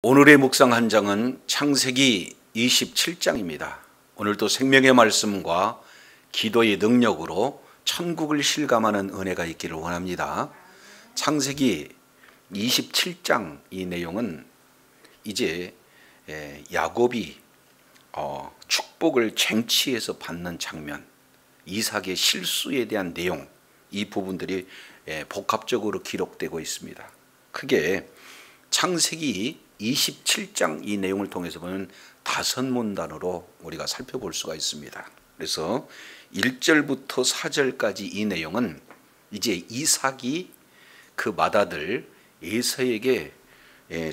오늘의 묵상 한 장은 창세기 27장입니다. 오늘도 생명의 말씀과 기도의 능력으로 천국을 실감하는 은혜가 있기를 원합니다. 창세기 27장 이 내용은 이제 야곱이 축복을 쟁취해서 받는 장면, 이삭의 실수에 대한 내용, 이 부분들이 복합적으로 기록되고 있습니다. 크게 창세기 27장 이 내용을 통해서 보면 5문단으로 우리가 살펴볼 수가 있습니다. 그래서 1절부터 4절까지 이 내용은 이제 이삭이 그 맏아들 에서에게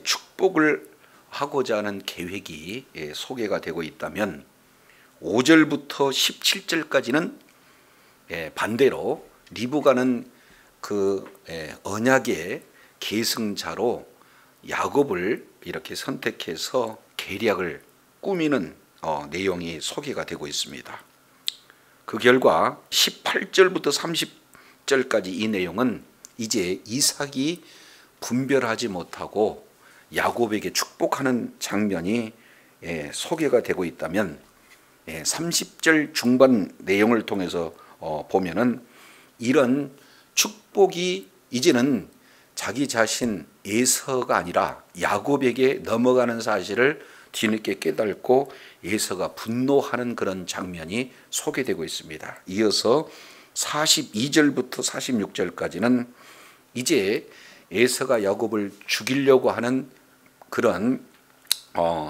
축복을 하고자 하는 계획이 소개가 되고 있다면 5절부터 17절까지는 반대로 리브가는 그 언약의 계승자로 야곱을 이렇게 선택해서 계략을 꾸미는 내용이 소개가 되고 있습니다. 그 결과 18절부터 30절까지 이 내용은 이제 이삭이 분별하지 못하고 야곱에게 축복하는 장면이 소개가 되고 있다면 30절 중반 내용을 통해서 보면은 이런 축복이 이제는 자기 자신 에서가 아니라 야곱에게 넘어가는 사실을 뒤늦게 깨닫고 에서가 분노하는 그런 장면이 소개되고 있습니다. 이어서 42절부터 46절까지는 이제 에서가 야곱을 죽이려고 하는 그런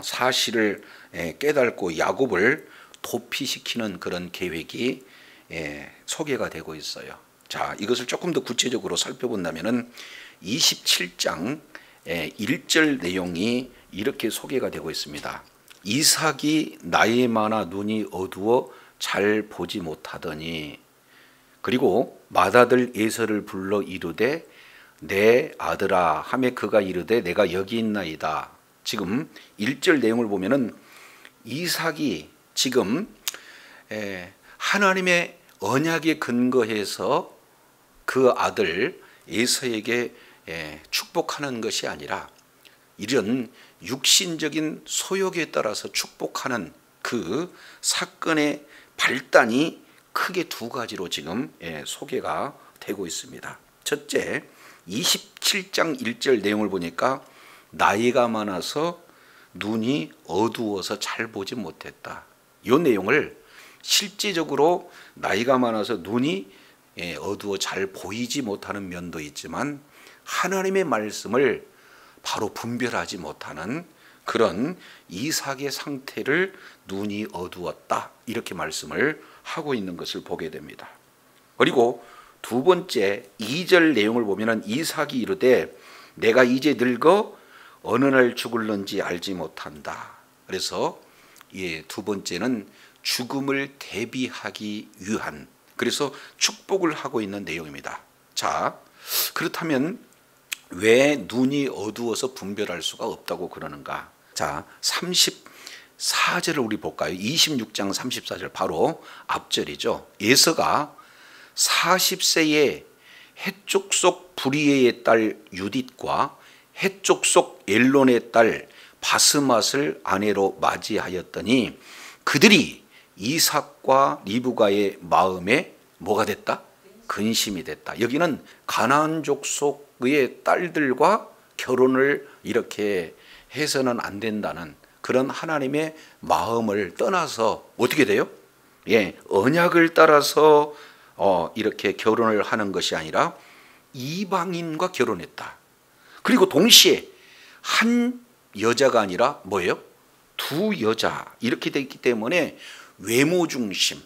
사실을 깨닫고 야곱을 도피시키는 그런 계획이 소개가 되고 있어요. 자, 이것을 조금 더 구체적으로 살펴본다면은 27장 1절 내용이 이렇게 소개가 되고 있습니다. 이삭이 나이 많아 눈이 어두워 잘 보지 못하더니, 그리고 맏아들 에서를 불러 이르되 내 아들아 하매 그가 이르되 내가 여기 있나이다. 지금 1절 내용을 보면은 이삭이 지금 하나님의 언약에 근거해서 그 아들 에서에게 축복하는 것이 아니라 이런 육신적인 소욕에 따라서 축복하는 그 사건의 발단이 크게 두 가지로 지금 소개가 되고 있습니다. 첫째, 27장 1절 내용을 보니까 나이가 많아서 눈이 어두워서 잘 보지 못했다. 이 내용을 실제적으로 나이가 많아서 눈이 어두워 잘 보이지 못하는 면도 있지만 하나님의 말씀을 바로 분별하지 못하는 그런 이삭의 상태를 눈이 어두웠다, 이렇게 말씀을 하고 있는 것을 보게 됩니다. 그리고 두 번째 2절 내용을 보면 이삭이 이르되 내가 이제 늙어 어느 날 죽을는지 알지 못한다. 그래서 두 번째는 죽음을 대비하기 위한, 그래서 축복을 하고 있는 내용입니다. 자, 그렇다면 왜 눈이 어두워서 분별할 수가 없다고 그러는가? 자, 34절을 우리 볼까요? 26장 34절 바로 앞절이죠. 에서가 40세에 해쪽 속 브리에의 딸 유딧과 해쪽 속 엘론의 딸 바스맛을 아내로 맞이하였더니 그들이 이삭과 리브가의 마음에 뭐가 됐다? 근심이 됐다. 여기는 가나안 족속의 딸들과 결혼을 이렇게 해서는 안 된다는 그런 하나님의 마음을 떠나서 어떻게 돼요? 언약을 따라서 이렇게 결혼을 하는 것이 아니라 이방인과 결혼했다. 그리고 동시에 한 여자가 아니라 뭐예요? 두 여자, 이렇게 됐기 때문에 외모 중심,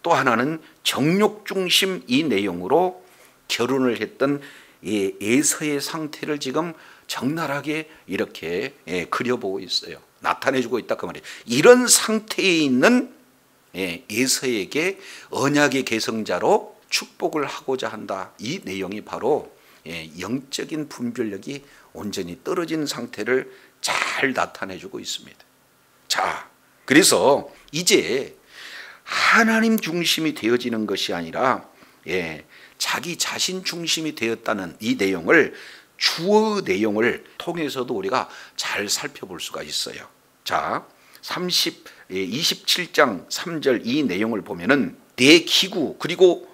또 하나는 정욕 중심, 이 내용으로 결혼을 했던 에서의 상태를 지금 적나라하게 이렇게 그려보고 있어요. 나타내주고 있다 그 말이에요. 이런 상태에 있는 에서에게 언약의 계승자로 축복을 하고자 한다. 이 내용이 바로 영적인 분별력이 온전히 떨어진 상태를 잘 나타내주고 있습니다. 자, 그래서 이제 하나님 중심이 되어지는 것이 아니라 자기 자신 중심이 되었다는 이 내용을 주어 내용을 통해서도 우리가 잘 살펴볼 수가 있어요. 자, 27장 3절 이 내용을 보면은 내 기구 그리고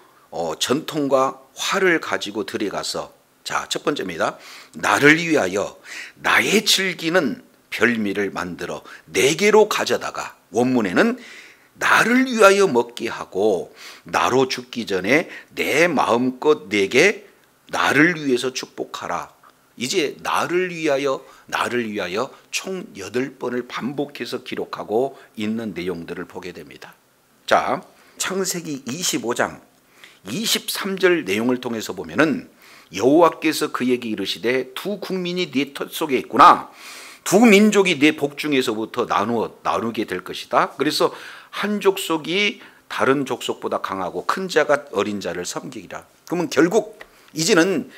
전통과 활을 가지고 들어가서, 자, 첫 번째입니다. 나를 위하여 나의 즐기는 별미를 만들어 내게로 가져다가, 원문에는 나를 위하여 먹게 하고 나로 죽기 전에 내 마음껏 내게 나를 위해서 축복하라. 이제 나를 위하여 총 8번을 반복해서 기록하고 있는 내용들을 보게 됩니다. 자, 창세기 25장 23절 내용을 통해서 보면은 여호와께서 그에게 이르시되 두 국민이 네 터 속에 있구나. 두 민족이 네 복중에서부터 나누게 될 것이다. 그래서 한 족속이 다른 족속보다 강하고 큰 자가 어린 자를 섬기리라. 그러면 결국 이제는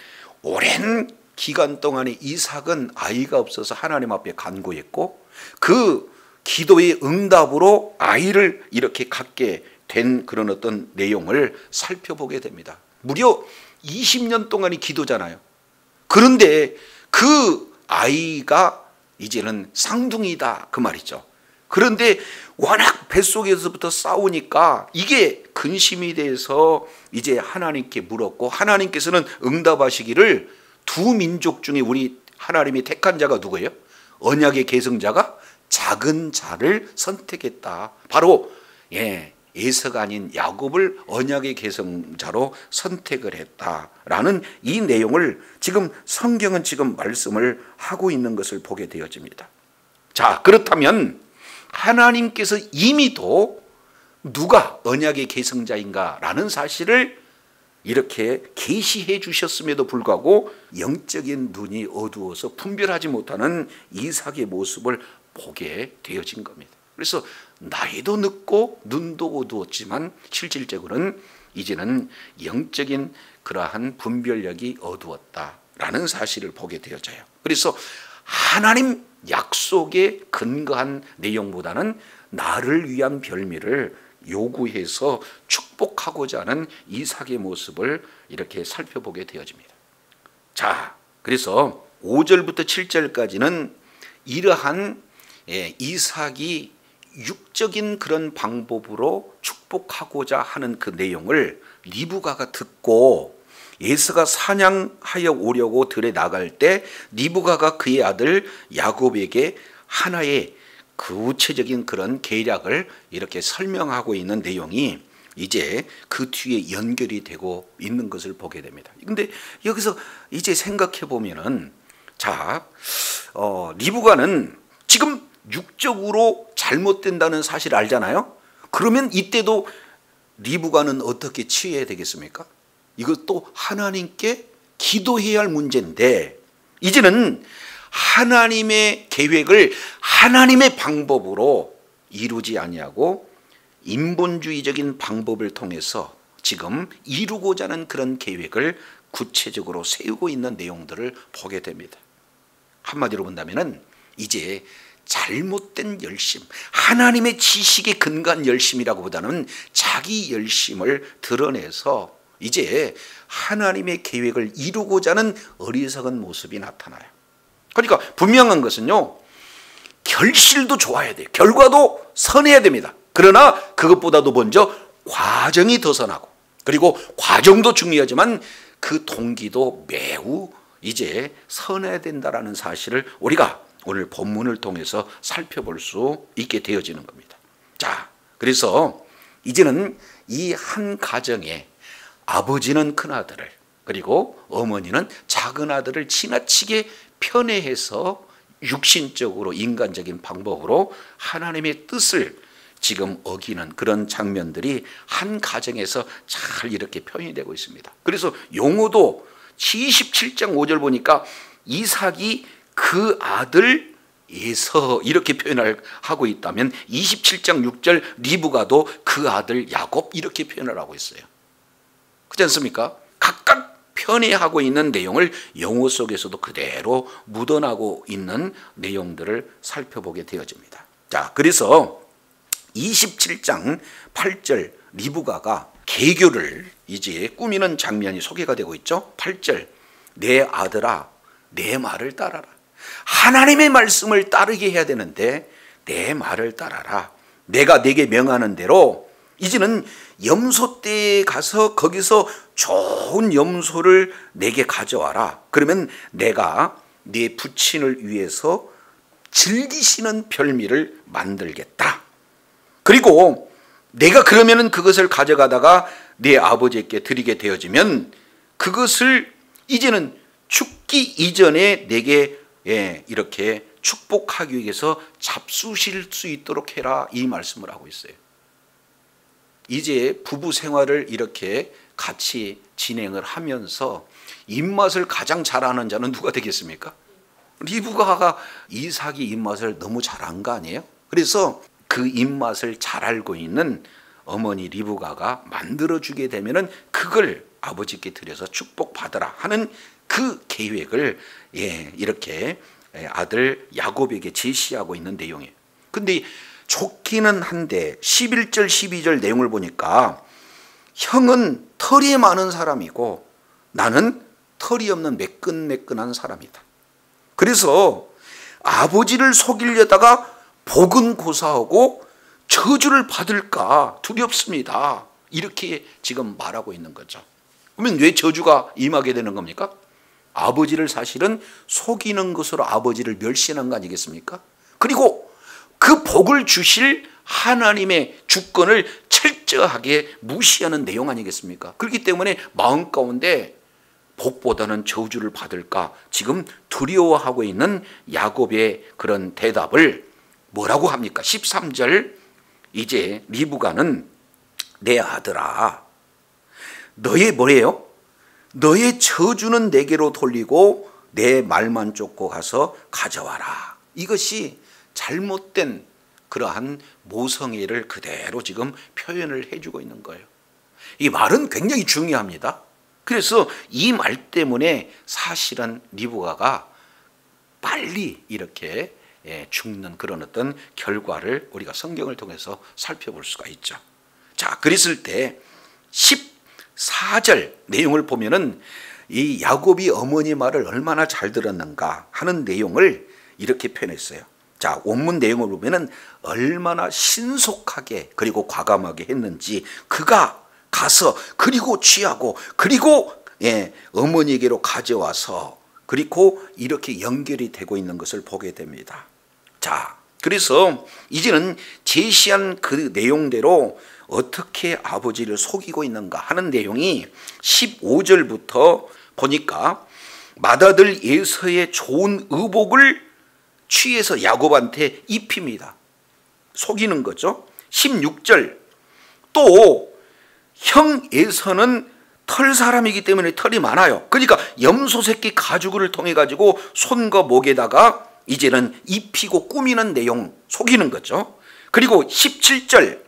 오랜 기간 동안에 이삭은 아이가 없어서 하나님 앞에 간구했고, 그 기도의 응답으로 아이를 이렇게 갖게 된 그런 어떤 내용을 살펴보게 됩니다. 무려 20년 동안이 기도잖아요. 그런데 그 아이가 이제는 쌍둥이다 그 말이죠. 그런데 워낙 뱃속에서부터 싸우니까 이게 근심이 돼서 이제 하나님께 물었고, 하나님께서는 응답하시기를 두 민족 중에 우리 하나님이 택한 자가 누구예요? 언약의 계승자가 작은 자를 선택했다. 바로 에서가 아닌 야곱을 언약의 계승자로 선택을 했다라는 이 내용을 지금 성경은 지금 말씀을 하고 있는 것을 보게 되어집니다. 자, 그렇다면 하나님께서 이미도 누가 언약의 계승자인가라는 사실을 이렇게 계시해 주셨음에도 불구하고 영적인 눈이 어두워서 분별하지 못하는 이삭의 모습을 보게 되어진 겁니다. 그래서 나이도 늦고 눈도 어두웠지만 실질적으로는 이제는 영적인 그러한 분별력이 어두웠다라는 사실을 보게 되어져요. 그래서 하나님 약속에 근거한 내용보다는 나를 위한 별미를 요구해서 축복하고자 하는 이삭의 모습을 이렇게 살펴보게 되어집니다. 자, 그래서 5절부터 7절까지는 이러한 이삭이 육적인 그런 방법으로 축복하고자 하는 그 내용을 리브가가 듣고, 에서가 사냥하여 오려고 들에 나갈 때 리브가가 그의 아들 야곱에게 하나의 구체적인 그런 계략을 이렇게 설명하고 있는 내용이 이제 그 뒤에 연결이 되고 있는 것을 보게 됩니다. 근데 여기서 이제 생각해 보면은, 자, 리브가는 지금 육적으로 잘못된다는 사실을 알잖아요. 그러면 이때도 리브가는 어떻게 취해야 되겠습니까? 이것도 하나님께 기도해야 할 문제인데, 이제는 하나님의 계획을 하나님의 방법으로 이루지 아니하고 인본주의적인 방법을 통해서 지금 이루고자 하는 그런 계획을 구체적으로 세우고 있는 내용들을 보게 됩니다. 한마디로 본다면은 이제 잘못된 열심, 하나님의 지식에 근거한 열심이라고 보다는 자기 열심을 드러내서 이제 하나님의 계획을 이루고자 하는 어리석은 모습이 나타나요. 그러니까 분명한 것은요, 결실도 좋아야 돼요. 결과도 선해야 됩니다. 그러나 그것보다도 먼저 과정이 더 선하고, 그리고 과정도 중요하지만 그 동기도 매우 이제 선해야 된다라는 사실을 우리가 오늘 본문을 통해서 살펴볼 수 있게 되어지는 겁니다. 자, 그래서 이제는 이 한 가정에 아버지는 큰 아들을, 그리고 어머니는 작은 아들을 지나치게 편애해서 육신적으로 인간적인 방법으로 하나님의 뜻을 지금 어기는 그런 장면들이 한 가정에서 잘 이렇게 표현이 되고 있습니다. 그래서 용어도 27장 5절 보니까 이삭이 그 아들 에서 이렇게 표현을 하고 있다면 27장 6절 리브가도 그 아들 야곱 이렇게 표현을 하고 있어요. 그렇지 않습니까? 각각 편애하고 있는 내용을 영어 속에서도 그대로 묻어나고 있는 내용들을 살펴보게 되어집니다. 자, 그래서 27장 8절 리브가가 계교를 이제 꾸미는 장면이 소개가 되고 있죠. 8절 내 아들아 내 말을 따라라. 하나님의 말씀을 따르게 해야 되는데 내 말을 따라라. 내가 네게 명하는 대로 이제는 염소떼에 가서 거기서 좋은 염소를 내게 가져와라. 그러면 내가 네 부친을 위해서 즐기시는 별미를 만들겠다. 그리고 내가 그러면은 그것을 가져가다가 네 아버지께 드리게 되어지면 그것을 이제는 죽기 이전에 내게 이렇게 축복하기 위해서 잡수실 수 있도록 해라, 이 말씀을 하고 있어요. 이제 부부 생활을 이렇게 같이 진행을 하면서 입맛을 가장 잘하는 자는 누가 되겠습니까? 리브가가 이삭이 입맛을 너무 잘한 거 아니에요? 그래서 그 입맛을 잘 알고 있는 어머니 리브가가 만들어주게 되면은 그걸 아버지께 드려서 축복받으라 하는 그 계획을 이렇게 아들 야곱에게 제시하고 있는 내용이에요. 근데 좋기는 한데 11절 12절 내용을 보니까 형은 털이 많은 사람이고 나는 털이 없는 매끈매끈한 사람이다. 그래서 아버지를 속이려다가 복은 고사하고 저주를 받을까 두렵습니다. 이렇게 지금 말하고 있는 거죠. 그러면 왜 저주가 임하게 되는 겁니까? 아버지를 사실은 속이는 것으로 아버지를 멸시하는 거 아니겠습니까? 그리고 그 복을 주실 하나님의 주권을 철저하게 무시하는 내용 아니겠습니까? 그렇기 때문에 마음 가운데 복보다는 저주를 받을까 지금 두려워하고 있는 야곱의 그런 대답을 뭐라고 합니까? 13절 이제 리브가는 내 아들아 너의 뭐예요? 너의 저주는 내게로 돌리고 내 말만 쫓고 가서 가져와라. 이것이 잘못된 그러한 모성애를 그대로 지금 표현을 해주고 있는 거예요. 이 말은 굉장히 중요합니다. 그래서 이 말 때문에 사실은 리브가가 빨리 이렇게 죽는 그런 어떤 결과를 우리가 성경을 통해서 살펴볼 수가 있죠. 자, 그랬을 때 14절 내용을 보면은 이 야곱이 어머니 말을 얼마나 잘 들었는가 하는 내용을 이렇게 표현했어요. 자, 원문 내용을 보면은 얼마나 신속하게 그리고 과감하게 했는지 그가 가서 그리고 취하고 그리고 어머니에게로 가져와서 그리고 이렇게 연결이 되고 있는 것을 보게 됩니다. 자, 그래서 이제는 제시한 그 내용대로 어떻게 아버지를 속이고 있는가 하는 내용이 15절부터 보니까 맏아들 에서의 좋은 의복을 취해서 야곱한테 입힙니다. 속이는 거죠. 16절 또 형 에서는 털 사람이기 때문에 털이 많아요. 그러니까 염소 새끼 가죽을 통해 가지고 손과 목에다가 이제는 입히고 꾸미는 내용, 속이는 거죠. 그리고 17절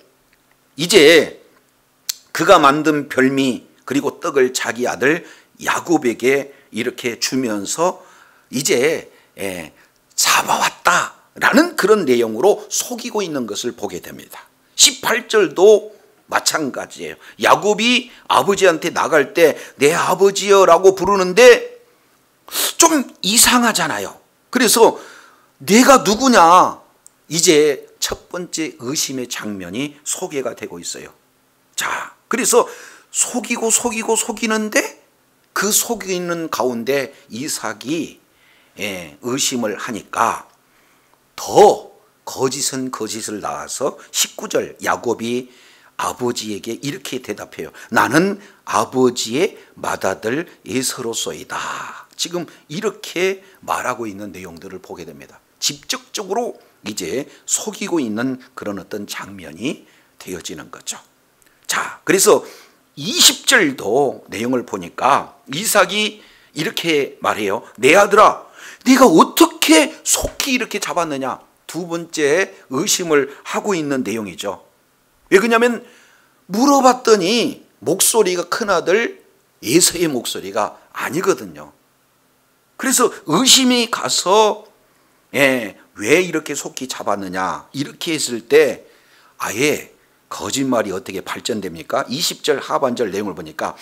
이제 그가 만든 별미 그리고 떡을 자기 아들 야곱에게 이렇게 주면서 이제 잡아왔다라는 그런 내용으로 속이고 있는 것을 보게 됩니다. 18절도 마찬가지예요. 야곱이 아버지한테 나갈 때 내 아버지여라고 부르는데 좀 이상하잖아요. 그래서 내가 누구냐 이제 첫 번째 의심의 장면이 소개가 되고 있어요. 자, 그래서 속이는데 그 속이는 가운데 이삭이 의심을 하니까 더 거짓은 거짓을 낳아서 19절 야곱이 아버지에게 이렇게 대답해요. 나는 아버지의 맏아들 에서로소이다. 지금 이렇게 말하고 있는 내용들을 보게 됩니다. 직접적으로 이제 속이고 있는 그런 어떤 장면이 되어지는 거죠. 자, 그래서 20절도 내용을 보니까 이삭이 이렇게 말해요. 내 아들아, 네가 어떻게 속히 이렇게 잡았느냐. 두 번째 의심을 하고 있는 내용이죠. 왜 그러냐면 물어봤더니 목소리가 큰아들 에서의 목소리가 아니거든요. 그래서 의심이 가서 왜 이렇게 속히 잡았느냐 이렇게 했을 때 아예 거짓말이 어떻게 발전됩니까? 20절 하반절 내용을 보니까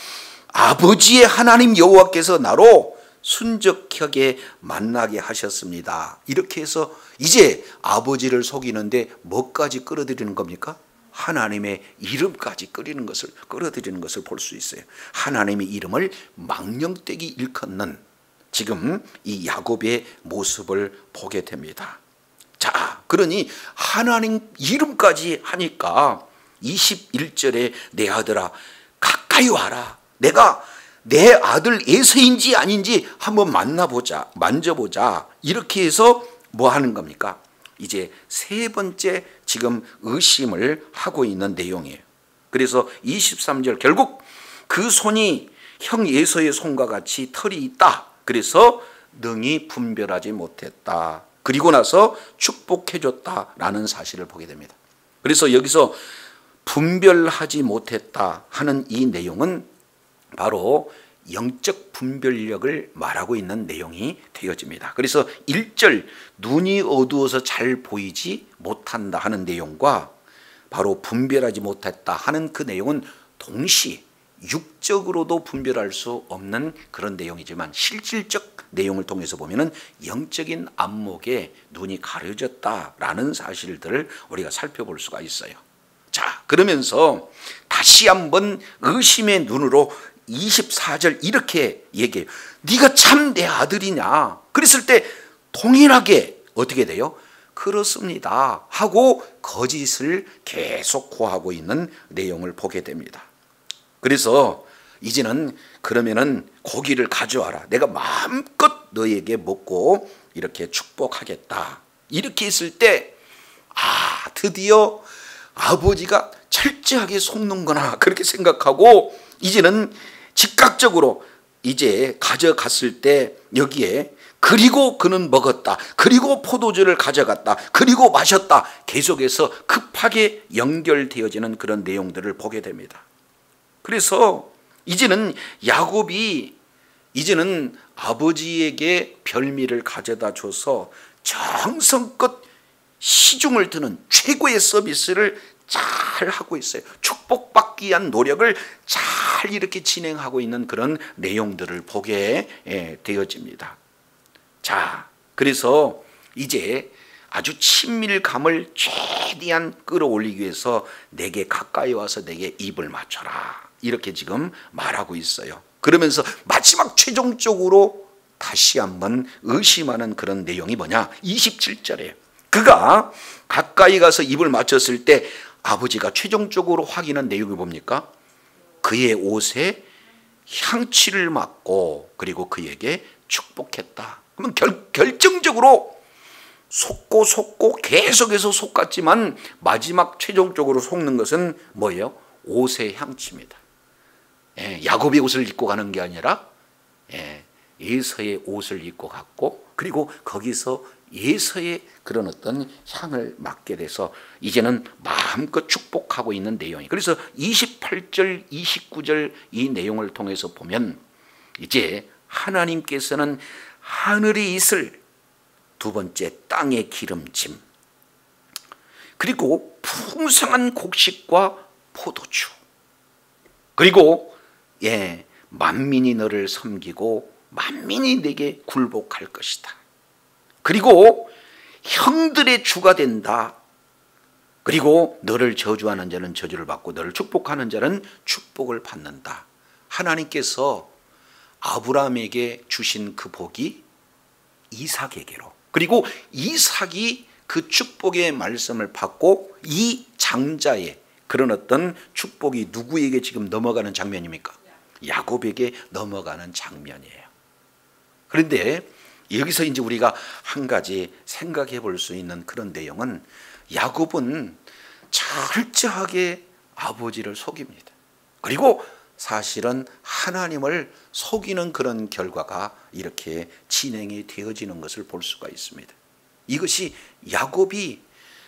아버지의 하나님 여호와께서 나로 순적하게 만나게 하셨습니다. 이렇게 해서 이제 아버지를 속이는데 뭐까지 끌어들이는 겁니까? 하나님의 이름까지 끌어들이는 것을 볼 수 있어요. 하나님의 이름을 망령되게 일컫는 지금 이 야곱의 모습을 보게 됩니다. 자, 그러니 하나님 이름까지 하니까 21절에 내 아들아 가까이 와라. 내가 내 아들 에서인지 아닌지 한번 만져보자. 이렇게 해서 뭐 하는 겁니까? 이제 세 번째 지금 의심을 하고 있는 내용이에요. 그래서 23절 결국 그 손이 형 에서의 손과 같이 털이 있다. 그래서 능히 분별하지 못했다. 그리고 나서 축복해줬다라는 사실을 보게 됩니다. 그래서 여기서 분별하지 못했다 하는 이 내용은 바로 영적 분별력을 말하고 있는 내용이 되어집니다. 그래서 1절 눈이 어두워서 잘 보이지 못한다 하는 내용과 바로 분별하지 못했다 하는 그 내용은 동시에 육적으로도 분별할 수 없는 그런 내용이지만 실질적 내용을 통해서 보면은 영적인 안목에 눈이 가려졌다라는 사실들을 우리가 살펴볼 수가 있어요. 자, 그러면서 다시 한번 의심의 눈으로 24절 이렇게 얘기해요. 네가 참 내 아들이냐? 그랬을 때 동일하게 어떻게 돼요? 그렇습니다 하고 거짓을 계속 고하고 있는 내용을 보게 됩니다. 그래서 이제는 그러면은 고기를 가져와라. 내가 마음껏 너에게 먹고 이렇게 축복하겠다. 이렇게 했을 때 드디어 아버지가 철저하게 속는구나 그렇게 생각하고 이제는 즉각적으로 이제 가져갔을 때 여기에 그리고 그는 먹었다. 그리고 포도주를 가져갔다. 그리고 마셨다. 계속해서 급하게 연결되어지는 그런 내용들을 보게 됩니다. 그래서 이제는 야곱이 이제는 아버지에게 별미를 가져다 줘서 정성껏 시중을 드는 최고의 서비스를 잘 하고 있어요. 축복받기 위한 노력을 잘 이렇게 진행하고 있는 그런 내용들을 보게 되어집니다. 자, 그래서 이제 아주 친밀감을 최대한 끌어올리기 위해서 내게 가까이 와서 내게 입을 맞춰라. 이렇게 지금 말하고 있어요. 그러면서 마지막 최종적으로 다시 한번 의심하는 그런 내용이 뭐냐? 27절에 그가 가까이 가서 입을 맞췄을 때 아버지가 최종적으로 확인한 내용이 뭡니까? 그의 옷에 향취를 맡고 그리고 그에게 축복했다. 그러면 결정적으로 속고 계속해서 속았지만 마지막 최종적으로 속는 것은 뭐예요? 옷의 향취입니다. 야곱의 옷을 입고 가는 게 아니라 에서의 옷을 입고 갔고 그리고 거기서 에서의 그런 어떤 향을 맡게 돼서 이제는 마음껏 축복하고 있는 내용이. 그래서 28절 29절 이 내용을 통해서 보면 이제 하나님께서는 하늘에 있을 두 번째 땅의 기름짐 그리고 풍성한 곡식과 포도주 그리고 만민이 너를 섬기고 만민이 내게 굴복할 것이다. 그리고 형들의 주가 된다. 그리고 너를 저주하는 자는 저주를 받고 너를 축복하는 자는 축복을 받는다. 하나님께서 아브라함에게 주신 그 복이 이삭에게로 그리고 이삭이 그 축복의 말씀을 받고 이 장자의 그런 어떤 축복이 누구에게 지금 넘어가는 장면입니까? 야곱에게 넘어가는 장면이에요. 그런데 여기서 이제 우리가 한 가지 생각해 볼 수 있는 그런 내용은 야곱은 철저하게 아버지를 속입니다. 그리고 사실은 하나님을 속이는 그런 결과가 이렇게 진행이 되어지는 것을 볼 수가 있습니다. 이것이 야곱이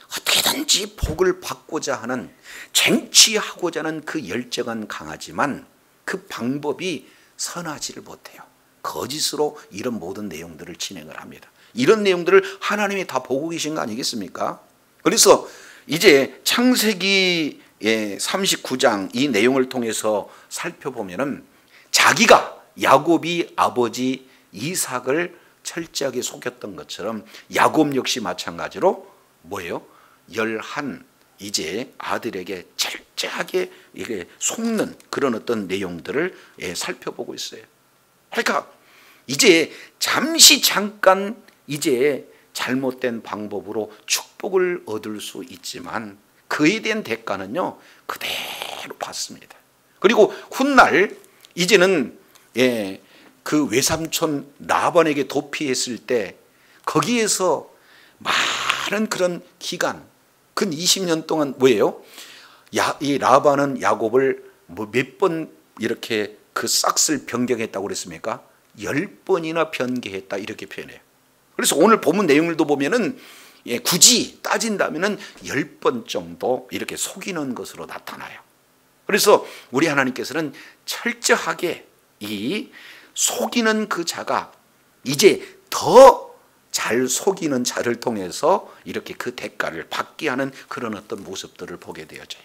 어떻게든지 복을 받고자 하는 쟁취하고자 하는 그 열정은 강하지만 그 방법이 선하지를 못해요. 거짓으로 이런 모든 내용들을 진행을 합니다. 이런 내용들을 하나님이 다 보고 계신 거 아니겠습니까? 그래서 이제 창세기 39장 이 내용을 통해서 살펴보면은 자기가 야곱이 아버지 이삭을 철저하게 속였던 것처럼 야곱 역시 마찬가지로 뭐예요? 11 이제 아들에게 철저하게 이게 속는 그런 어떤 내용들을 살펴보고 있어요. 그러니까 이제 잠깐 이제 잘못된 방법으로 축복을 얻을 수 있지만 그에 대한 대가는요 그대로 받습니다. 그리고 훗날 이제는 그 외삼촌 라반에게 도피했을 때 거기에서 많은 그런 기간 근 20년 동안 뭐예요? 이 라반은 야곱을 몇 번 이렇게 그 싹쓸 변경했다고 그랬습니까? 10번이나 변개했다 이렇게 표현해요. 그래서 오늘 본문 내용들도 보면은 굳이 따진다면은 10번 정도 이렇게 속이는 것으로 나타나요. 그래서 우리 하나님께서는 철저하게 이 속이는 그 자가 이제 더 잘 속이는 자를 통해서 이렇게 그 대가를 받게 하는 그런 어떤 모습들을 보게 되어져요.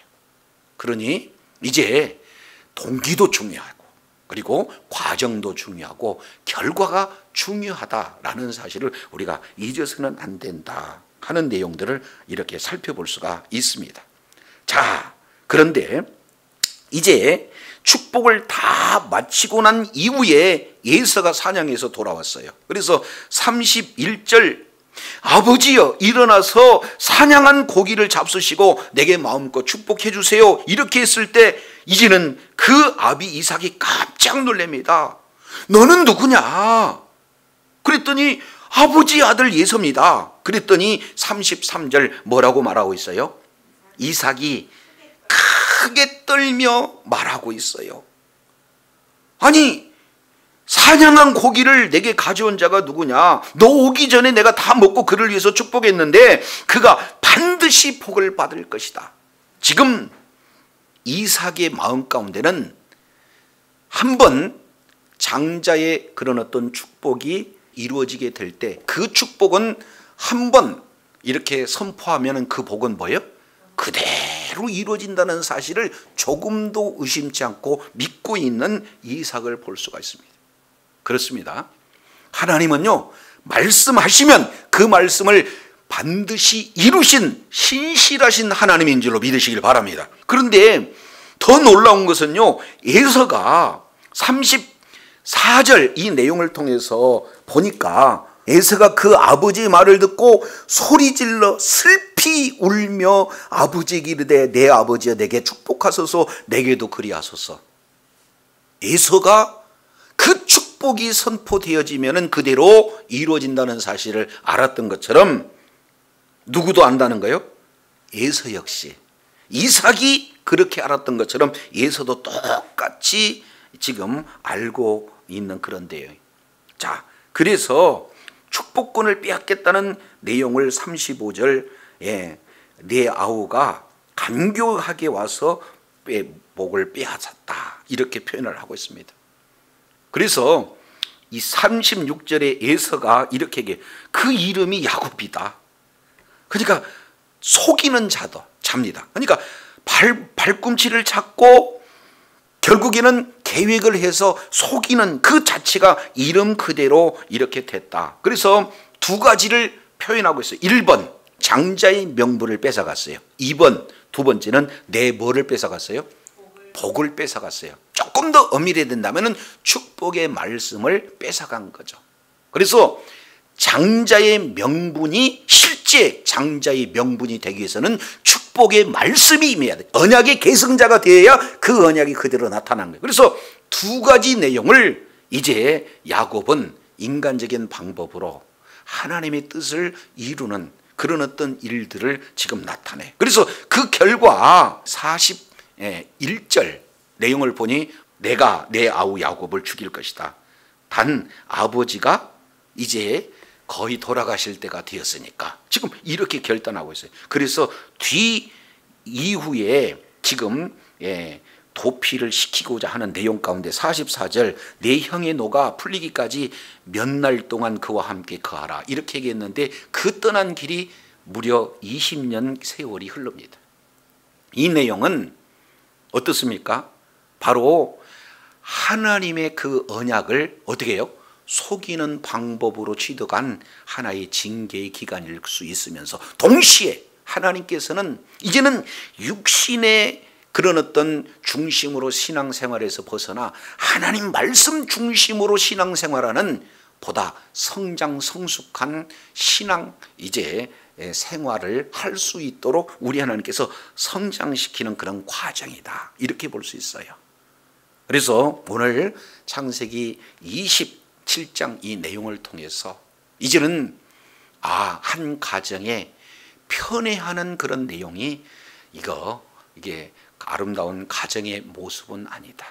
그러니 이제 동기도 중요하고 그리고 과정도 중요하고 결과가 중요하다라는 사실을 우리가 잊어서는 안 된다 하는 내용들을 이렇게 살펴볼 수가 있습니다. 자, 그런데 이제 축복을 다 마치고 난 이후에 예서가 사냥에서 돌아왔어요. 그래서 31절 아버지여 일어나서 사냥한 고기를 잡수시고 내게 마음껏 축복해 주세요. 이렇게 했을 때 이제는 그 아비 이삭이 깜짝 놀랍니다. 너는 누구냐? 그랬더니 아버지 아들 예서입니다. 그랬더니 33절 뭐라고 말하고 있어요? 이삭이 크게 떨며 말하고 있어요. 아니 사냥한 고기를 내게 가져온 자가 누구냐? 너 오기 전에 내가 다 먹고 그를 위해서 축복했는데 그가 반드시 복을 받을 것이다. 지금 이삭의 마음 가운데는 한번 장자의 그런 어떤 축복이 이루어지게 될 때 그 축복은 한번 이렇게 선포하면 그 복은 뭐예요? 그대로 이루어진다는 사실을 조금도 의심치 않고 믿고 있는 이삭을 볼 수가 있습니다. 그렇습니다. 하나님은요 말씀하시면 그 말씀을 반드시 이루신 신실하신 하나님인 줄로 믿으시길 바랍니다. 그런데 더 놀라운 것은요 에서가 34절 이 내용을 통해서 보니까 에서가 그 아버지의 말을 듣고 소리질러 슬피 울며 아버지에게 이르되 내 아버지여 내게 축복하소서 내게도 그리하소서. 에서가 그 축복이 선포되어지면 그대로 이루어진다는 사실을 알았던 것처럼 누구도 안다는 거예요? 에서 역시 이삭이 그렇게 알았던 것처럼 에서도 똑같이 지금 알고 있는 그런데요. 자, 그래서 축복권을 빼앗겠다는 내용을 35절 내 아우가 간교하게 와서 복을 빼앗았다 이렇게 표현을 하고 있습니다. 그래서 이 36절에 에서가 이렇게 얘기해요. 그 이름이 야곱이다. 그러니까 속이는 자입니다. 그러니까 발꿈치를 잡고 결국에는 계획을 해서 속이는 그 자체가 이름 그대로 이렇게 됐다. 그래서 두 가지를 표현하고 있어요. 1번 장자의 명분을 뺏어갔어요. 2번 두 번째는 내 뭐를 뺏어갔어요? 복을 뺏어갔어요. 조금 더 엄밀히 된다면 축복의 말씀을 뺏어간 거죠. 그래서 장자의 명분이 실제 장자의 명분이 되기 위해서는 축복의 말씀이 임해야 돼. 언약의 계승자가 되어야 그 언약이 그대로 나타난 거예요. 그래서 두 가지 내용을 이제 야곱은 인간적인 방법으로 하나님의 뜻을 이루는 그런 어떤 일들을 지금 나타내. 그래서 그 결과 41절 내용을 보니 내가 내 아우 야곱을 죽일 것이다. 단 아버지가 이제 거의 돌아가실 때가 되었으니까 지금 이렇게 결단하고 있어요. 그래서 뒤 이후에 지금 도피를 시키고자 하는 내용 가운데 44절 내 형의 노가 풀리기까지 몇 날 동안 그와 함께 거하라 이렇게 얘기했는데 그 떠난 길이 무려 20년 세월이 흐릅니다. 이 내용은 어떻습니까? 바로 하나님의 그 언약을 어떻게 해요? 속이는 방법으로 취득한 하나의 징계의 기간일 수 있으면서 동시에 하나님께서는 이제는 육신의 그런 어떤 중심으로 신앙생활에서 벗어나 하나님 말씀 중심으로 신앙생활하는 보다 성장 성숙한 신앙 이제 생활을 할 수 있도록 우리 하나님께서 성장시키는 그런 과정이다, 이렇게 볼 수 있어요. 그래서 오늘 창세기 27장 이 내용을 통해서 이제는 한 가정에 편애하는 그런 내용이 이게 아름다운 가정의 모습은 아니다.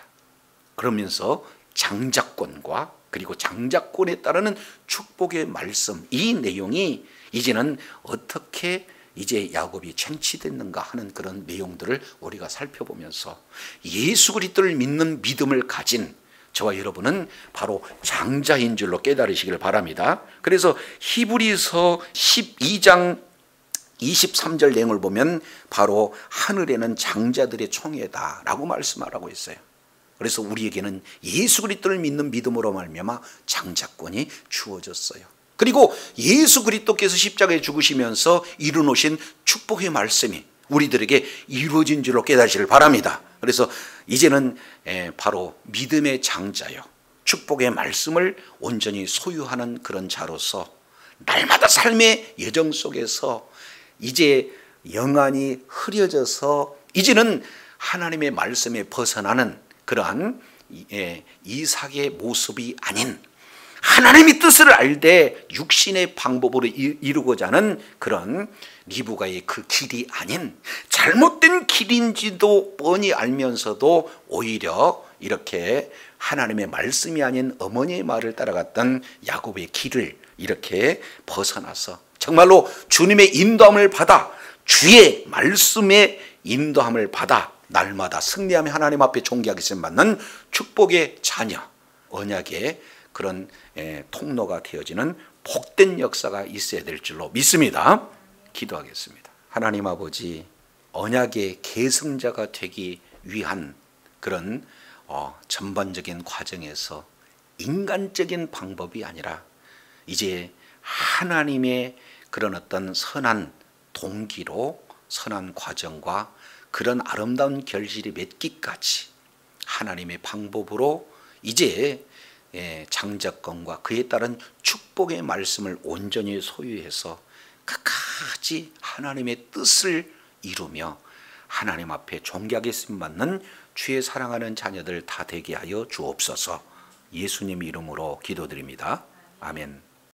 그러면서 장자권과 그리고 장자권에 따르는 축복의 말씀, 이 내용이 이제는 어떻게 이제 야곱이 쟁취됐는가 하는 그런 내용들을 우리가 살펴보면서 예수 그리스도를 믿는 믿음을 가진 저와 여러분은 바로 장자인 줄로 깨달으시기를 바랍니다. 그래서 히브리서 12장 23절 내용을 보면 바로 하늘에는 장자들의 총회다라고 말씀하라고 했어요. 그래서 우리에게는 예수 그리스도를 믿는 믿음으로 말미암아 장자권이 주어졌어요. 그리고 예수 그리스도께서 십자가에 죽으시면서 이루어놓으신 축복의 말씀이 우리들에게 이루어진 줄로 깨달으시길 바랍니다. 그래서 이제는 바로 믿음의 장자요, 축복의 말씀을 온전히 소유하는 그런 자로서 날마다 삶의 여정 속에서 이제 영안이 흐려져서 이제는 하나님의 말씀에 벗어나는 그러한 이삭의 모습이 아닌 하나님의 뜻을 알되 육신의 방법으로 이루고자 하는 그런 리브가의 그 길이 아닌 잘못된 길인지도 뻔히 알면서도 오히려 이렇게 하나님의 말씀이 아닌 어머니의 말을 따라갔던 야곱의 길을 이렇게 벗어나서 정말로 주님의 인도함을 받아 주의 말씀의 인도함을 받아 날마다 승리하며 하나님 앞에 존귀하게 받는 축복의 자녀, 언약의 그런 통로가 되어지는 복된 역사가 있어야 될 줄로 믿습니다. 기도하겠습니다. 하나님 아버지, 언약의 계승자가 되기 위한 그런 전반적인 과정에서 인간적인 방법이 아니라 이제 하나님의 그런 어떤 선한 동기로 선한 과정과 그런 아름다운 결실이 맺기까지 하나님의 방법으로 이제 장자권과 그에 따른 축복의 말씀을 온전히 소유해서 끝까지 하나님의 뜻을 이루며 하나님 앞에 존귀하게 쓰임받는 주의 사랑하는 자녀들 다 되게 하여 주옵소서. 예수님 이름으로 기도드립니다. 아멘.